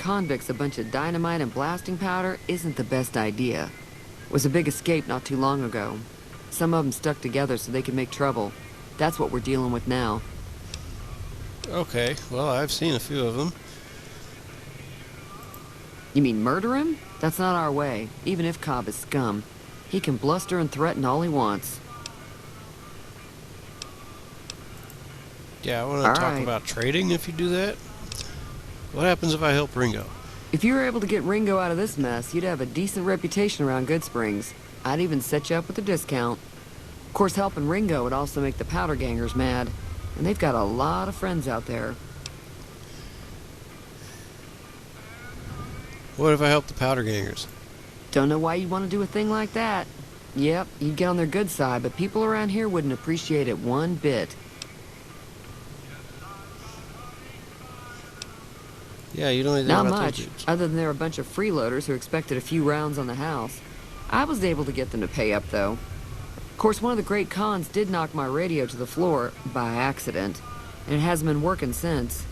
convicts a bunch of dynamite and blasting powder isn't the best idea. Was a big escape not too long ago. Some of them stuck together so they could make trouble. That's what we're dealing with now. Okay, well, I've seen a few of them. You mean murder him? That's not our way, even if Cobb is scum. He can bluster and threaten all he wants. Yeah, I want to talk about trading if you do that. What happens if I help Ringo? If you were able to get Ringo out of this mess, you'd have a decent reputation around Goodsprings. I'd even set you up with a discount. Of course, helping Ringo would also make the powder gangers mad. And they've got a lot of friends out there. What if I help the powder gangers? Don't know why you'd want to do a thing like that. Yep, you'd get on their good side, but people around here wouldn't appreciate it one bit. Yeah, you know anything Not about much, those dudes? other than they're a bunch of freeloaders who expected a few rounds on the house. I was able to get them to pay up, though. Of course, one of the great cons did knock my radio to the floor, by accident, and it hasn't been working since.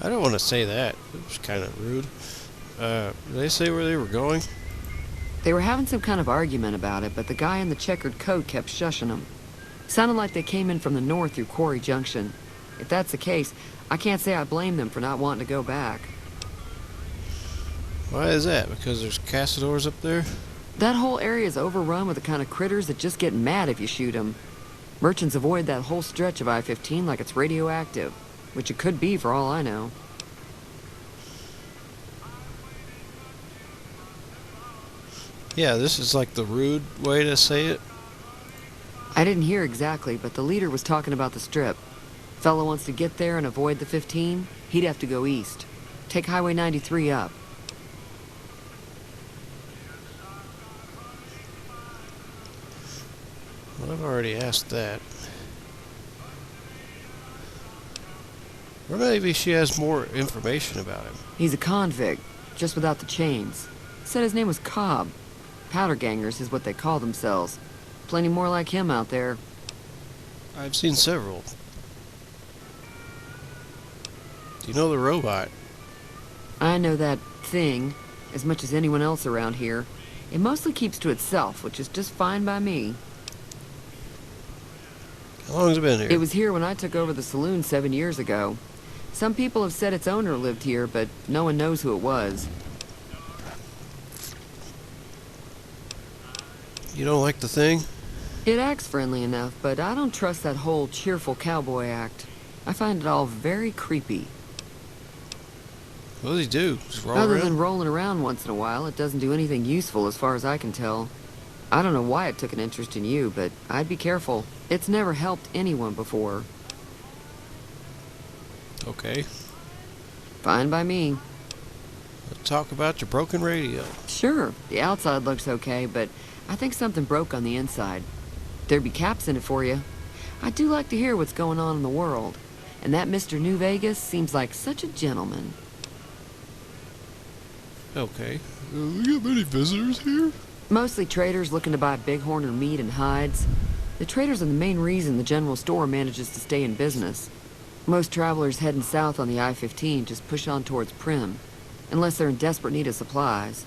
I don't want to say that. It was kind of rude. Did they say where they were going? They were having some kind of argument about it, but the guy in the checkered coat kept shushing them. Sounded like they came in from the north through Quarry Junction. If that's the case, I can't say I blame them for not wanting to go back. Why is that? Because there's Cassadors up there? That whole area is overrun with the kind of critters that just get mad if you shoot them. Merchants avoid that whole stretch of I-15 like it's radioactive, which it could be for all I know. Yeah, this is like the rude way to say it. I didn't hear exactly, but the leader was talking about the strip. Fellow wants to get there and avoid the 15, he'd have to go east. Take Highway 93 up. Well, I've already asked that. Or maybe she has more information about him. He's a convict, just without the chains. Said his name was Cobb. Powder gangers is what they call themselves. Plenty more like him out there. I've seen several. Do you know the robot? I know that thing as much as anyone else around here. It mostly keeps to itself, which is just fine by me. How long has it been here? It was here when I took over the saloon 7 years ago. Some people have said its owner lived here, but no one knows who it was. You don't like the thing? It acts friendly enough, but I don't trust that whole cheerful cowboy act. I find it all very creepy. What does he do? Just roll Other around? than rolling around once in a while, it doesn't do anything useful as far as I can tell. I don't know why it took an interest in you, but I'd be careful. It's never helped anyone before. Okay. Fine by me. Let's talk about your broken radio. Sure, the outside looks okay, but I think something broke on the inside. There'd be caps in it for you. I do like to hear what's going on in the world. And that Mr. New Vegas seems like such a gentleman. Okay. We got many visitors here? Mostly traders looking to buy bighorn or meat and hides. The traders are the main reason the general store manages to stay in business. Most travelers heading south on the I-15 just push on towards Primm, unless they're in desperate need of supplies.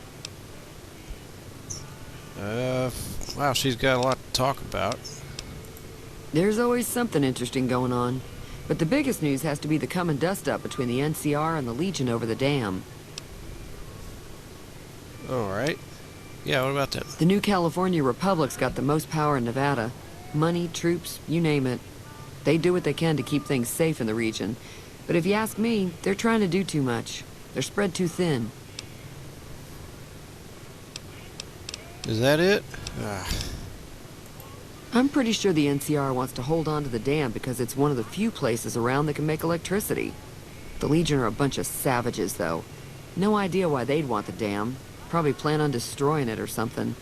Wow, she's got a lot to talk about. There's always something interesting going on. But the biggest news has to be the coming dust-up between the NCR and the Legion over the dam. Alright. Yeah, what about them? The new California Republic's got the most power in Nevada. Money, troops, you name it. They do what they can to keep things safe in the region. But if you ask me, they're trying to do too much. They're spread too thin. Is that it? I'm pretty sure the NCR wants to hold on to the dam because it's one of the few places around that can make electricity. The Legion are a bunch of savages, though. No idea why they'd want the dam. Probably plan on destroying it or something.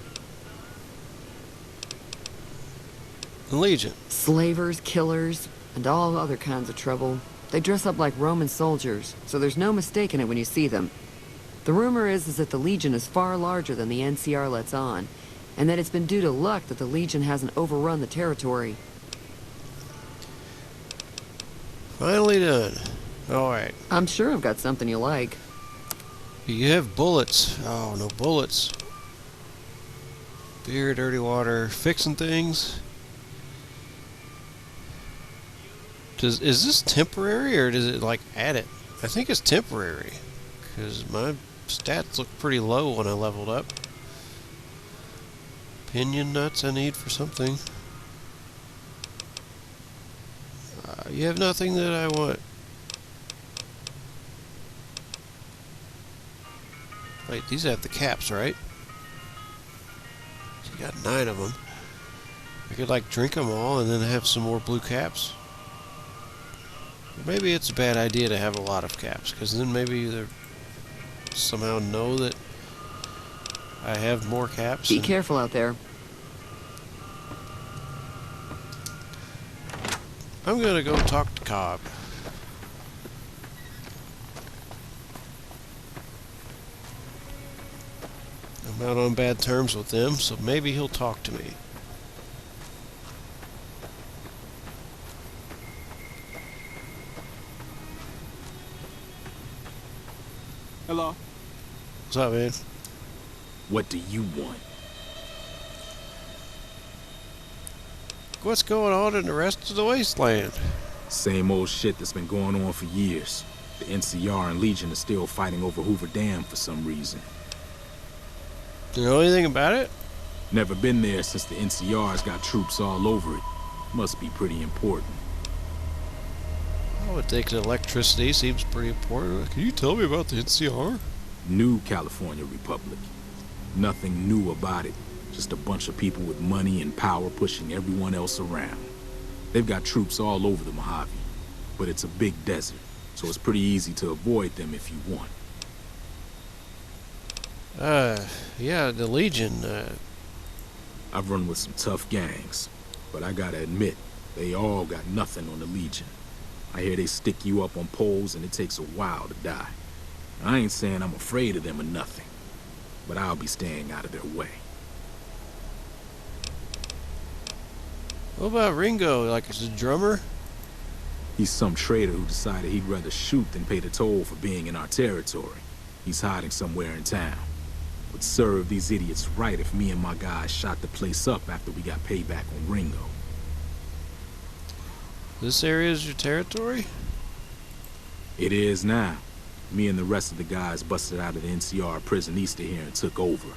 The Legion. Slavers, killers, and all other kinds of trouble. They dress up like Roman soldiers, so there's no mistaking it when you see them. The rumor is that the Legion is far larger than the NCR lets on, and that it's been due to luck that the Legion hasn't overrun the territory. Finally done. Alright. I'm sure I've got something you like. You have bullets. Oh, no bullets. Beer, dirty water, fixing things. Is this temporary or does it like add it? I think it's temporary because my stats look pretty low when I leveled up. Pinion nuts I need for something. You have nothing that I want. Wait, these have the caps, right? So you got 9 of them. I could like drink them all and then have some more blue caps. Maybe it's a bad idea to have a lot of caps, because then maybe they somehow know that I have more caps. Be careful out there. I'm gonna go talk to Cobb. I'm not on bad terms with them, so maybe he'll talk to me. Hello? What's up, man? What do you want? What's going on in the rest of the wasteland? Same old shit that's been going on for years. The NCR and Legion are still fighting over Hoover Dam for some reason. Do you know anything about it? Never been there since the NCR's got troops all over it. Must be pretty important. I would think that electricity seems pretty important. Can you tell me about the NCR? New California Republic. Nothing new about it. Just a bunch of people with money and power pushing everyone else around. They've got troops all over the Mojave, but it's a big desert, so it's pretty easy to avoid them if you want. Yeah, the Legion, I've run with some tough gangs, but I gotta admit, they all got nothing on the Legion. I hear they stick you up on poles and it takes a while to die. I ain't saying I'm afraid of them or nothing, but I'll be staying out of their way. what about Ringo? Like, is a drummer? He's some traitor who decided he'd rather shoot than pay the toll for being in our territory. He's hiding somewhere in town. Would serve these idiots right if me and my guys shot the place up after we got payback on Ringo. This area is your territory? It is now. Me and the rest of the guys busted out of the NCR prison east of here and took over.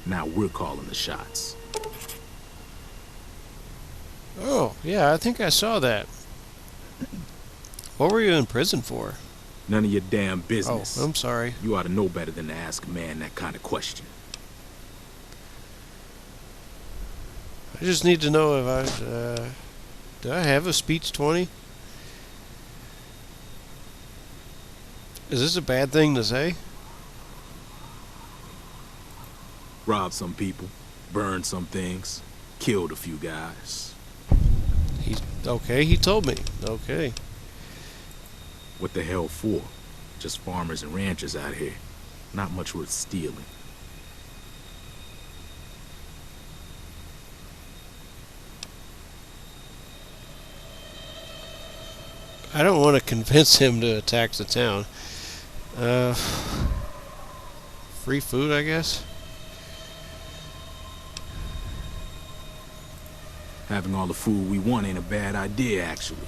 Now we're calling the shots. Oh, yeah, I think I saw that. What were you in prison for? None of your damn business. Oh, I'm sorry. You ought to know better than to ask a man that kind of question. I just need to know if do I have a speech 20? Is this a bad thing to say? Robbed some people, burned some things, killed a few guys. Okay, he told me. Okay. What the hell for? Just farmers and ranchers out here. Not much worth stealing. I don't want to convince him to attack the town. Free food, I guess? Having all the food we want ain't a bad idea, actually.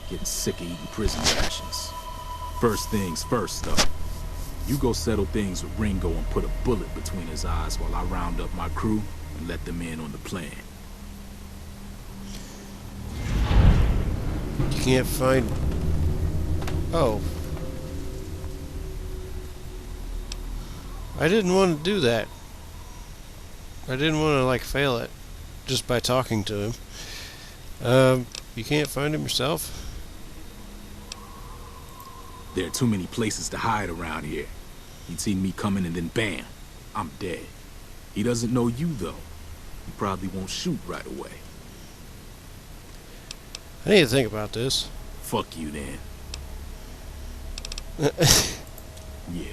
Getting sick of eating prison rations. First things first, though. You go settle things with Ringo and put a bullet between his eyes while I round up my crew and let them in on the plan. You can't find... Oh. I didn't want to do that. I didn't want to, like, fail it just by talking to him. You can't find him yourself? There are too many places to hide around here. He'd seen me coming and then bam, I'm dead. He doesn't know you, though. He probably won't shoot right away. I need to think about this. Fuck you, then. Yeah.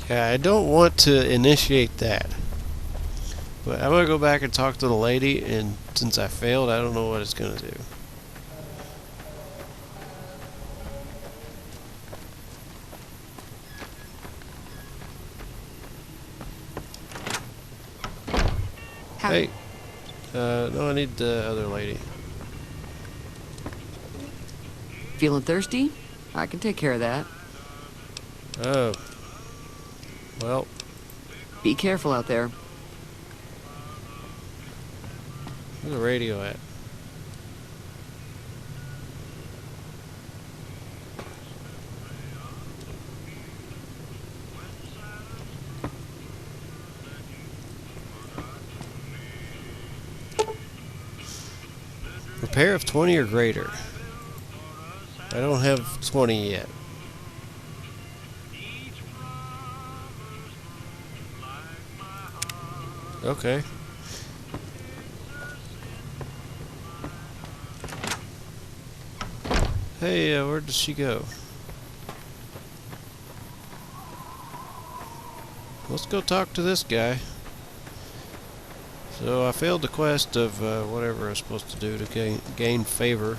Yeah, I don't want to initiate that. But I'm gonna go back and talk to the lady, and since I failed, I don't know what it's gonna do. Hey, no, I need the other lady. Feeling thirsty? I can take care of that. Oh, well, Be careful out there. where's the radio at? Repair of 20 or greater. I don't have 20 yet. Okay. Hey, where did she go? Let's go talk to this guy. So I failed the quest of whatever I was supposed to do to gain favor.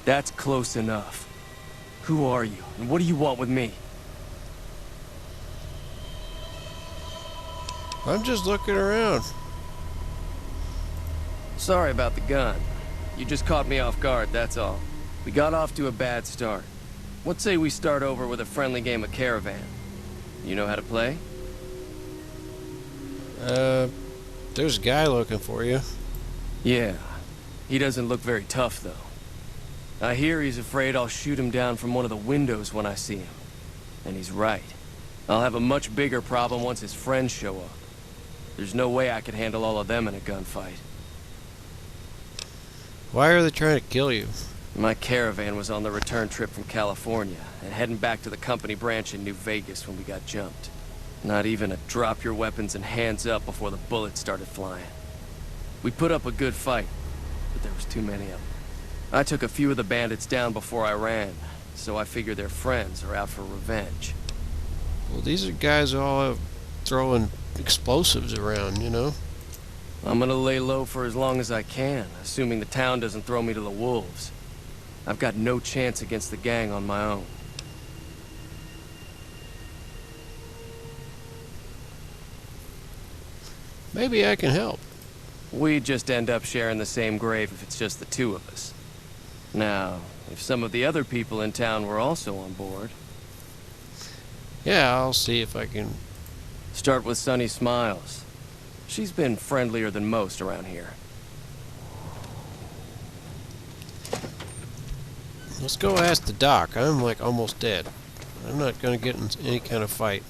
That's close enough. Who are you, and what do you want with me? I'm just looking around. Sorry about the gun. You just caught me off guard, that's all. We got off to a bad start. What say we start over with a friendly game of Caravan? You know how to play? There's a guy looking for you. Yeah. He doesn't look very tough, though. I hear he's afraid I'll shoot him down from one of the windows when I see him. And he's right. I'll have a much bigger problem once his friends show up. There's no way I could handle all of them in a gunfight. Why are they trying to kill you? My Caravan was on the return trip from California and heading back to the company branch in New Vegas when we got jumped. Not even a drop your weapons and hands up before the bullets started flying. We put up a good fight, but there was too many of them. I took a few of the bandits down before I ran, so I figure their friends are out for revenge. Well, these are guys who all have throwing explosives around, you know? I'm gonna lay low for as long as I can, assuming the town doesn't throw me to the wolves. I've got no chance against the gang on my own. Maybe I can help. We'd just end up sharing the same grave if it's just the two of us. Now, if some of the other people in town were also on board... Yeah, I'll see if I can... Start with Sunny Smiles. She's been friendlier than most around here. Let's go ask the doc. I'm like almost dead. I'm not gonna get in any kind of fight.